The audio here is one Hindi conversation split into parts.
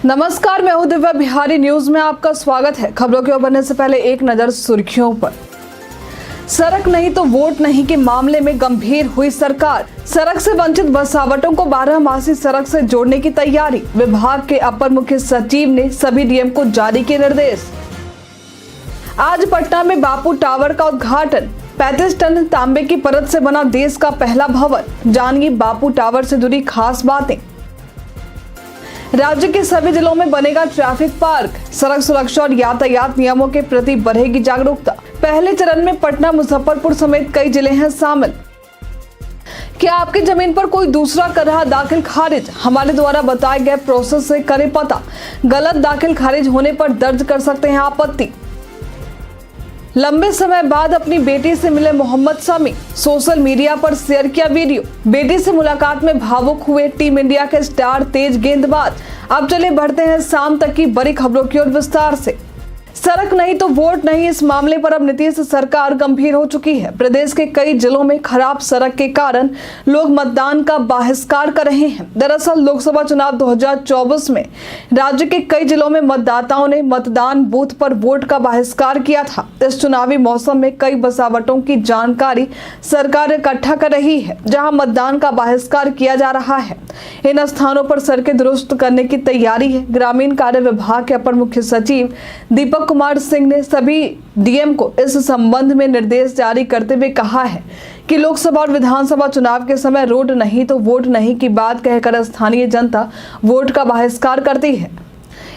नमस्कार, मैं हूं दिव्या। बिहारी न्यूज में आपका स्वागत है। खबरों के ओर बढ़ने से पहले एक नजर सुर्खियों पर। सड़क नहीं तो वोट नहीं के मामले में गंभीर हुई सरकार। सड़क से वंचित बसावटों को 12मासी सड़क से जोड़ने की तैयारी। विभाग के अपर मुख्य सचिव ने सभी डीएम को जारी किए निर्देश। आज पटना में बापू टावर का उद्घाटन। 35 टन तांबे की परत से बना देश का पहला भवन। जानिए बापू टावर से जुड़ी खास बातें। राज्य के सभी जिलों में बनेगा ट्रैफिक पार्क। सड़क सुरक्षा और यातायात नियमों के प्रति बढ़ेगी जागरूकता। पहले चरण में पटना, मुजफ्फरपुर समेत कई जिले हैं शामिल। क्या आपकी जमीन पर कोई दूसरा कर रहा दाखिल खारिज? हमारे द्वारा बताए गए प्रोसेस से करें पता। गलत दाखिल खारिज होने पर दर्ज कर सकते हैं आपत्ति। लंबे समय बाद अपनी बेटी से मिले मोहम्मद शमी। सोशल मीडिया पर शेयर किया वीडियो। बेटी से मुलाकात में भावुक हुए टीम इंडिया के स्टार तेज गेंदबाज। अब चले बढ़ते हैं शाम तक की बड़ी खबरों की ओर विस्तार से। सड़क नहीं तो वोट नहीं, इस मामले पर अब नीतीश सरकार गंभीर हो चुकी है। प्रदेश के कई जिलों में खराब सड़क के कारण लोग मतदान का बहिष्कार कर रहे हैं। दरअसल लोकसभा चुनाव 2024 में राज्य के कई जिलों में मतदाताओं ने मतदान बूथ पर वोट का बहिष्कार किया था। इस चुनावी मौसम में कई बसावटों की जानकारी सरकार इकट्ठा कर रही है, जहां मतदान का बहिष्कार किया जा रहा है। इन स्थानों पर सड़कें दुरुस्त करने की तैयारी है। ग्रामीण कार्य विभाग के अपर मुख्य सचिव दीपक कुमार सिंह ने सभी डीएम को इस संबंध में निर्देश जारी करते हुए कहा है कि लोकसभा और विधानसभा चुनाव के समय रोड नहीं तो वोट नहीं की बात कहकर स्थानीय जनता वोट का बहिष्कार करती है।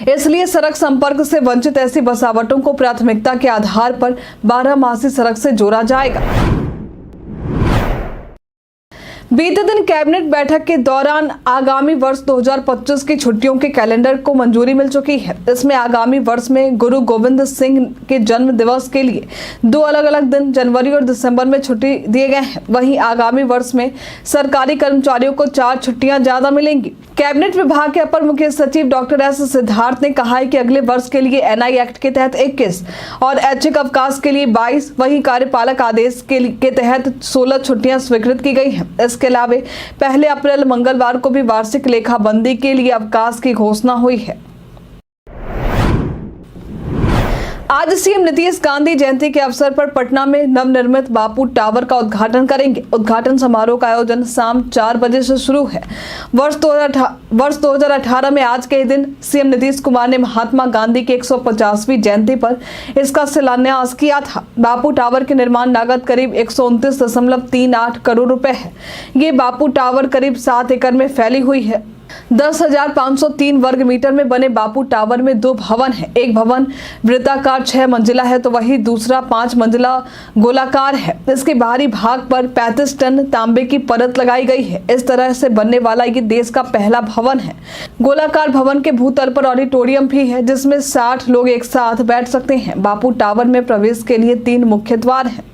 इसलिए सड़क संपर्क से वंचित ऐसी बसावटों को प्राथमिकता के आधार पर 12मासी सड़क से जोड़ा जाएगा। बीते दिन कैबिनेट बैठक के दौरान आगामी वर्ष 2025 की छुट्टियों के कैलेंडर को मंजूरी मिल चुकी है। इसमें आगामी वर्ष में गुरु गोविंद सिंह के जन्म दिवस के लिए 2 अलग-अलग दिन जनवरी और दिसंबर में छुट्टी दिए गए हैं। वहीं आगामी वर्ष में सरकारी कर्मचारियों को 4 छुट्टियां ज्यादा मिलेंगी। कैबिनेट विभाग के अपर मुख्य सचिव डॉक्टर एस सिद्धार्थ ने कहा है कि अगले वर्ष के लिए एनआई एक्ट के तहत 21 और ऐच्छिक अवकाश के लिए 22, वहीं कार्यपालक आदेश के तहत 16 छुट्टियां स्वीकृत की गई हैं। इसके अलावा 1 अप्रैल मंगलवार को भी वार्षिक लेखाबंदी के लिए अवकाश की घोषणा हुई है। आज सीएम नीतीश गांधी जयंती के अवसर पर पटना में नवनिर्मित बापू टावर का उद्घाटन करेंगे। उद्घाटन समारोह का आयोजन शाम 4 बजे से शुरू है। वर्ष 2018 में आज के ही दिन सीएम नीतीश कुमार ने महात्मा गांधी की 150वीं जयंती पर इसका शिलान्यास किया था। बापू टावर की निर्माण लागत करीब 129.38 करोड़ रुपए है। ये बापू टावर करीब 7 एकड़ में फैली हुई है। 10,503 वर्ग मीटर में बने बापू टावर में 2 भवन हैं। एक भवन वृत्ताकार 6 मंजिला है तो वही दूसरा 5 मंजिला गोलाकार है। इसके बाहरी भाग पर 35 टन तांबे की परत लगाई गई है। इस तरह से बनने वाला ये देश का पहला भवन है। गोलाकार भवन के भूतल पर ऑडिटोरियम भी है, जिसमें 60 लोग एक साथ बैठ सकते हैं। बापू टावर में प्रवेश के लिए 3 मुख्य द्वार हैं।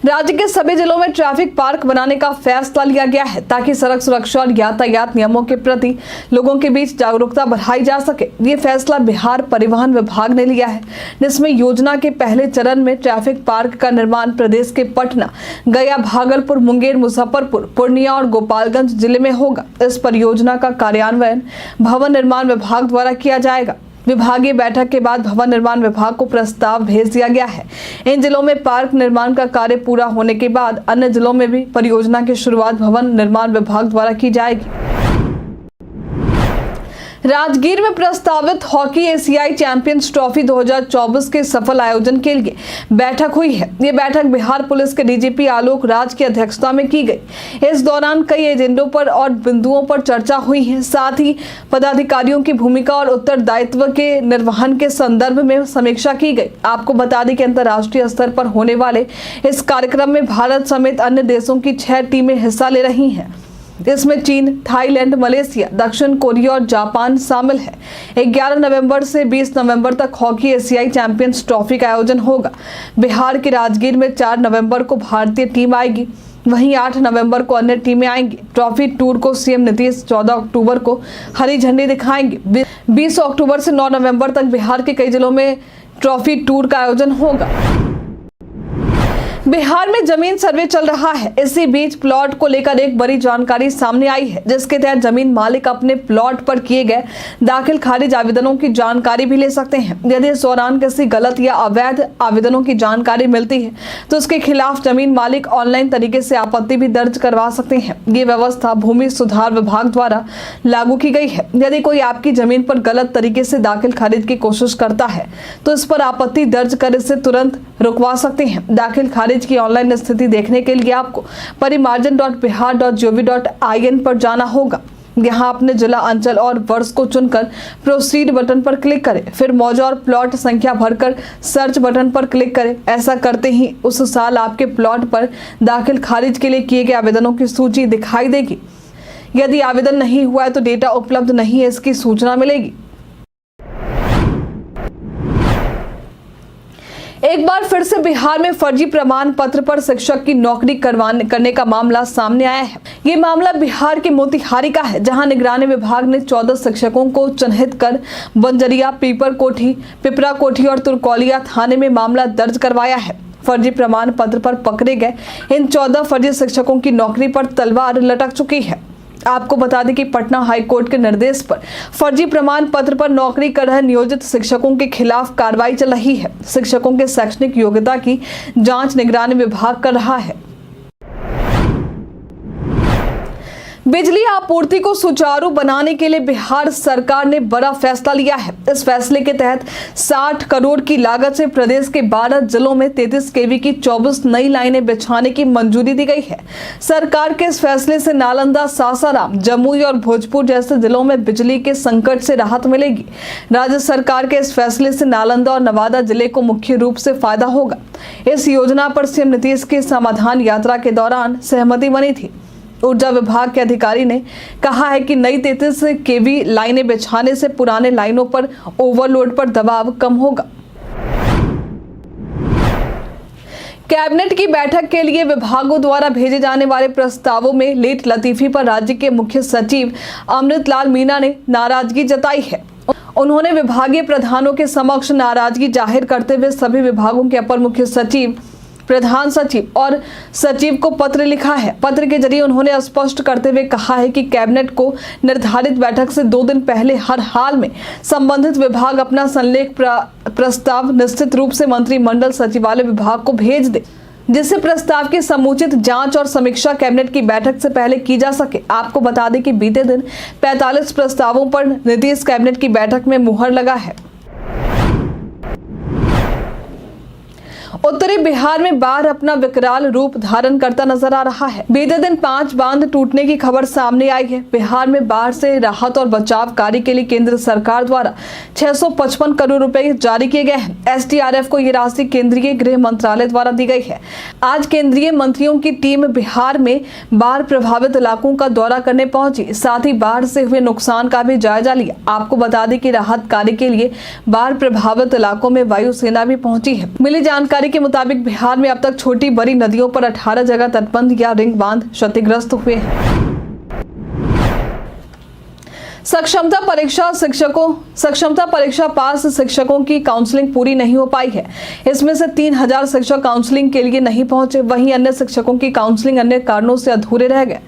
राज्य के सभी जिलों में ट्रैफिक पार्क बनाने का फैसला लिया गया है, ताकि सड़क सुरक्षा और यातायात नियमों के प्रति लोगों के बीच जागरूकता बढ़ाई जा सके। ये फैसला बिहार परिवहन विभाग ने लिया है, जिसमें योजना के पहले चरण में ट्रैफिक पार्क का निर्माण प्रदेश के पटना, गया, भागलपुर, मुंगेर, मुजफ्फरपुर, पूर्णिया और गोपालगंज जिले में होगा। इस परियोजना का कार्यान्वयन भवन निर्माण विभाग द्वारा किया जाएगा। विभागीय बैठक के बाद भवन निर्माण विभाग को प्रस्ताव भेज दिया गया है। इन जिलों में पार्क निर्माण का कार्य पूरा होने के बाद अन्य जिलों में भी परियोजना की शुरुआत भवन निर्माण विभाग द्वारा की जाएगी। राजगीर में प्रस्तावित हॉकी एशियाई चैंपियंस ट्रॉफी 2024 के सफल आयोजन के लिए बैठक हुई है। ये बैठक बिहार पुलिस के डीजीपी आलोक राज की अध्यक्षता में की गई। इस दौरान कई एजेंडों पर और बिंदुओं पर चर्चा हुई है। साथ ही पदाधिकारियों की भूमिका और उत्तरदायित्व के निर्वहन के संदर्भ में समीक्षा की गई। आपको बता दें कि अंतर्राष्ट्रीय स्तर पर होने वाले इस कार्यक्रम में भारत समेत अन्य देशों की 6 टीमें हिस्सा ले रही हैं। इसमें चीन, थाईलैंड, मलेशिया, दक्षिण कोरिया और जापान शामिल है। 11 नवंबर से 20 नवंबर तक हॉकी एशियाई चैंपियंस ट्रॉफी का आयोजन होगा। बिहार के राजगीर में 4 नवंबर को भारतीय टीम आएगी, वहीं 8 नवंबर को अन्य टीमें आएंगी। ट्रॉफी टूर को सीएम नीतीश 14 अक्टूबर को हरी झंडी दिखाएंगे। 20 अक्टूबर से 9 नवंबर तक बिहार के कई जिलों में ट्रॉफी टूर का आयोजन होगा। बिहार में जमीन सर्वे चल रहा है। इसी बीच प्लॉट को लेकर एक बड़ी जानकारी सामने आई है, जिसके तहत जमीन मालिक अपने प्लॉट पर किए गए दाखिल खारिज आवेदनों की जानकारी भी ले सकते हैं। यदि इस दौरान किसी गलत या अवैध आवेदनों की जानकारी मिलती है तो उसके खिलाफ जमीन मालिक ऑनलाइन तरीके से आपत्ति भी दर्ज करवा सकते हैं। ये व्यवस्था भूमि सुधार विभाग द्वारा लागू की गई है। यदि कोई आपकी जमीन पर गलत तरीके से दाखिल खारिज की कोशिश करता है तो इस पर आपत्ति दर्ज कर इसे तुरंत रुकवा सकते हैं। दाखिल खारिज की ऑनलाइन स्थिति देखने के लिए आपको परिमार्जन.bihar.gov.in पर जाना होगा। यहाँ अपने जिला, अंचल और वर्ष को चुनकर प्रोसीड बटन पर क्लिक करें, फिर मौजा और प्लॉट संख्या भरकर सर्च बटन पर क्लिक करें। ऐसा करते ही उस साल आपके प्लॉट पर दाखिल खारिज के लिए किए गए आवेदनों की सूची दिखाई देगी। यदि आवेदन नहीं हुआ है तो डेटा उपलब्ध नहीं है, इसकी सूचना मिलेगी। एक बार फिर से बिहार में फर्जी प्रमाण पत्र पर शिक्षक की नौकरी करने का मामला सामने आया है। ये मामला बिहार के मोतिहारी का है, जहां निगरानी विभाग ने 14 शिक्षकों को चिन्हित कर बंजरिया, पिपरा कोठी और तुरकौलिया थाने में मामला दर्ज करवाया है। फर्जी प्रमाण पत्र पर पकड़े गए इन 14 फर्जी शिक्षकों की नौकरी पर तलवार लटक चुकी है। आपको बता दें कि पटना हाई कोर्ट के निर्देश पर फर्जी प्रमाण पत्र पर नौकरी कर रहे नियोजित शिक्षकों के खिलाफ कार्रवाई चल रही है। शिक्षकों के शैक्षणिक योग्यता की जांच निगरानी विभाग कर रहा है। बिजली आपूर्ति को सुचारू बनाने के लिए बिहार सरकार ने बड़ा फैसला लिया है। इस फैसले के तहत 60 करोड़ की लागत से प्रदेश के 12 जिलों में 33 केवी की 24 नई लाइनें बिछाने की मंजूरी दी गई है। सरकार के इस फैसले से नालंदा, सासाराम, जमुई और भोजपुर जैसे जिलों में बिजली के संकट से राहत मिलेगी। राज्य सरकार के इस फैसले से नालंदा और नवादा जिले को मुख्य रूप से फायदा होगा। इस योजना पर सीएम नीतीश की समाधान यात्रा के दौरान सहमति बनी थी। ऊर्जा विभाग के अधिकारी ने कहा है कि नई 33 केवी लाइनें बिछाने से पुराने लाइनों पर ओवरलोड पर दबाव कम होगा। कैबिनेट की बैठक के लिए विभागों द्वारा भेजे जाने वाले प्रस्तावों में लेट लतीफी पर राज्य के मुख्य सचिव अमृतलाल मीणा ने नाराजगी जताई है। उन्होंने विभागीय प्रधानों के समक्ष नाराजगी जाहिर करते हुए सभी विभागों के अपर मुख्य सचिव, प्रधान सचिव और सचिव को पत्र लिखा है। पत्र के जरिए उन्होंने स्पष्ट करते हुए कहा है कि कैबिनेट को निर्धारित बैठक से 2 दिन पहले हर हाल में संबंधित विभाग अपना संलेख प्रस्ताव निश्चित रूप से मंत्रिमंडल सचिवालय विभाग को भेज दे, जिससे प्रस्ताव की समुचित जांच और समीक्षा कैबिनेट की बैठक से पहले की जा सके। आपको बता दें कि बीते दिन 45 प्रस्तावों पर नीतीश कैबिनेट की बैठक में मुहर लगा है। उत्तरी बिहार में बाढ़ अपना विकराल रूप धारण करता नजर आ रहा है। बीते दिन 5 बांध टूटने की खबर सामने आई है। बिहार में बाढ़ से राहत और बचाव कार्य के लिए केंद्र सरकार द्वारा 655 करोड़ रुपए जारी किए गए हैं। एसडीआरएफ को ये राशि केंद्रीय गृह मंत्रालय द्वारा दी गई है। आज केंद्रीय मंत्रियों की टीम बिहार में बाढ़ प्रभावित इलाकों का दौरा करने पहुंची, साथ ही बाढ़ से हुए नुकसान का भी जायजा लिया। आपको बता दें कि राहत कार्य के लिए बाढ़ प्रभावित इलाकों में वायुसेना भी पहुंची है। मिली जानकारी के मुताबिक बिहार में अब तक छोटी बड़ी नदियों पर 18 जगह तटबंध या रिंग बांध क्षतिग्रस्त हुए हैं। सक्षमता परीक्षा पास शिक्षकों की काउंसलिंग पूरी नहीं हो पाई है। इसमें से 3000 शिक्षक काउंसलिंग के लिए नहीं पहुंचे। वहीं अन्य शिक्षकों की काउंसलिंग अन्य कारणों से अधूरे रह गए।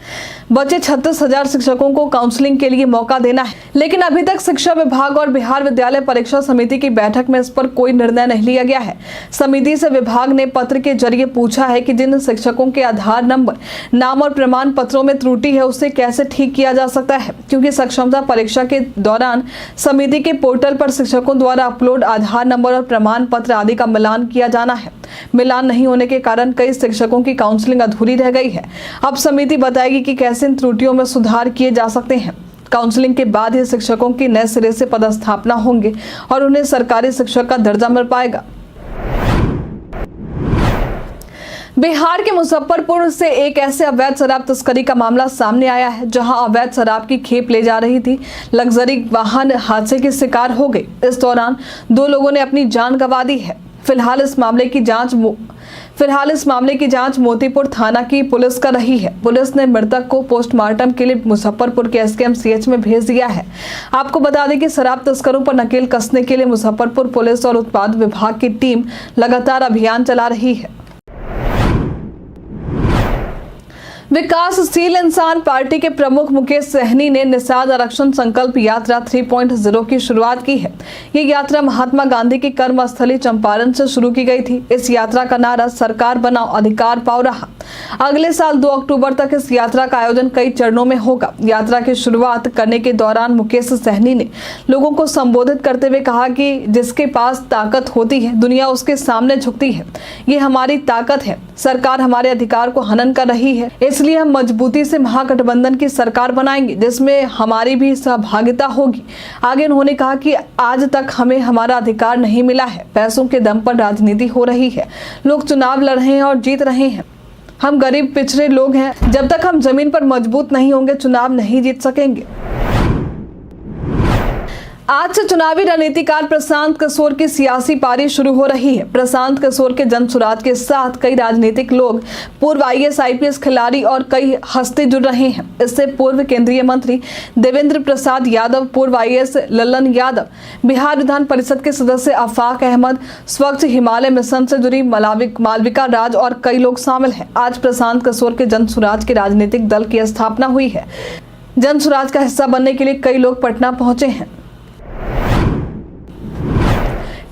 बचे 36,000 शिक्षकों को काउंसलिंग के लिए मौका देना है, लेकिन अभी तक शिक्षा विभाग और बिहार विद्यालय परीक्षा समिति की बैठक में इस पर कोई निर्णय नहीं लिया गया है। समिति से विभाग ने पत्र के जरिए पूछा है कि जिन शिक्षकों के आधार नंबर, नाम और प्रमाण पत्रों में त्रुटि है उसे कैसे ठीक किया जा सकता है, क्योंकि सक्षमता परीक्षा के दौरान समिति के पोर्टल पर शिक्षकों द्वारा अपलोड आधार नंबर और प्रमाण पत्र आदि का मिलान किया जाना है। मिलान नहीं होने के कारण कई शिक्षकों की काउंसलिंग अधूरी रह गई है। अब समिति बताएगी कि कैसे इन त्रुटियों में सुधार किए जा सकते हैं। काउंसलिंग के बाद ही शिक्षकों की नए सिरे से पदस्थापना होंगे और उन्हें सरकारी शिक्षक का दर्जा मिल पाएगा। बिहार के मुजफ्फरपुर से एक ऐसे अवैध शराब तस्करी का मामला सामने आया है, जहां अवैध शराब की खेप ले जा रही थी लग्जरी वाहन हादसे की शिकार हो गई। इस दौरान 2 लोगों ने अपनी जान गंवा दी है। फिलहाल इस मामले की जांच मोतीपुर थाना की पुलिस कर रही है। पुलिस ने मृतक को पोस्टमार्टम के लिए मुजफ्फरपुर के एसकेएमसीएच में भेज दिया है। आपको बता दें कि शराब तस्करों पर नकेल कसने के लिए मुजफ्फरपुर पुलिस और उत्पाद विभाग की टीम लगातार अभियान चला रही है। विकासशील इंसान पार्टी के प्रमुख मुकेश सहनी ने निषाद आरक्षण संकल्प यात्रा 3.0 की शुरुआत की है। ये यात्रा महात्मा गांधी की कर्मस्थली चंपारण से शुरू की गई थी। इस यात्रा का नारा सरकार बनाओ अधिकार पाओ रहा। अगले साल 2 अक्टूबर तक इस यात्रा का आयोजन कई चरणों में होगा। यात्रा की शुरुआत करने के दौरान मुकेश सहनी ने लोगों को संबोधित करते हुए कहा कि जिसके पास ताकत होती है दुनिया उसके सामने झुकती है। ये हमारी ताकत है। सरकार हमारे अधिकार को हनन कर रही है, इसलिए हम मजबूती से महागठबंधन की सरकार बनाएंगे जिसमें हमारी भी सहभागिता होगी। आगे उन्होंने कहा कि आज तक हमें हमारा अधिकार नहीं मिला है। पैसों के दम पर राजनीति हो रही है। लोग चुनाव लड़ रहे हैं और जीत रहे हैं। हम गरीब पिछड़े लोग हैं। जब तक हम जमीन पर मजबूत नहीं होंगे चुनाव नहीं जीत सकेंगे। आज से चुनावी रणनीतिकार प्रशांत किशोर की सियासी पारी शुरू हो रही है। प्रशांत किशोर के जनसुराज के साथ कई राजनीतिक लोग, पूर्व IAS IPS खिलाड़ी और कई हस्ती जुड़ रहे हैं। इससे पूर्व केंद्रीय मंत्री देवेंद्र प्रसाद यादव, पूर्व IAS लल्लन यादव, बिहार विधान परिषद के सदस्य आफाक अहमद, स्वच्छ हिमालय मिशन से जुड़ी मालविका राज और कई लोग शामिल हैं। आज प्रशांत किशोर के जनसुराज के राजनीतिक दल की स्थापना हुई है। जनसुराज का हिस्सा बनने के लिए कई लोग पटना पहुंचे हैं।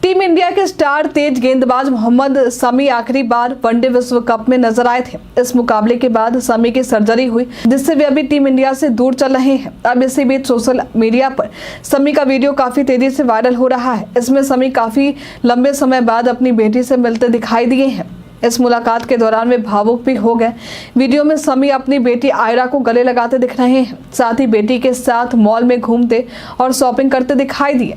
टीम इंडिया के स्टार तेज गेंदबाज मोहम्मद शमी आखिरी बार वनडे विश्व कप में नजर आए थे। इस मुकाबले के बाद शमी की सर्जरी हुई जिससे वे अभी टीम इंडिया से दूर चल रहे हैं। अब इसी बीच सोशल मीडिया पर शमी का वीडियो काफी तेजी से वायरल हो रहा है। इसमें शमी काफी लंबे समय बाद अपनी बेटी से मिलते दिखाई दिए हैं। इस मुलाकात के दौरान वे भावुक भी हो गए। वीडियो में शमी अपनी बेटी आयरा को गले लगाते दिख रहे हैं। साथ ही बेटी के साथ मॉल में घूमते और शॉपिंग करते दिखाई दिए।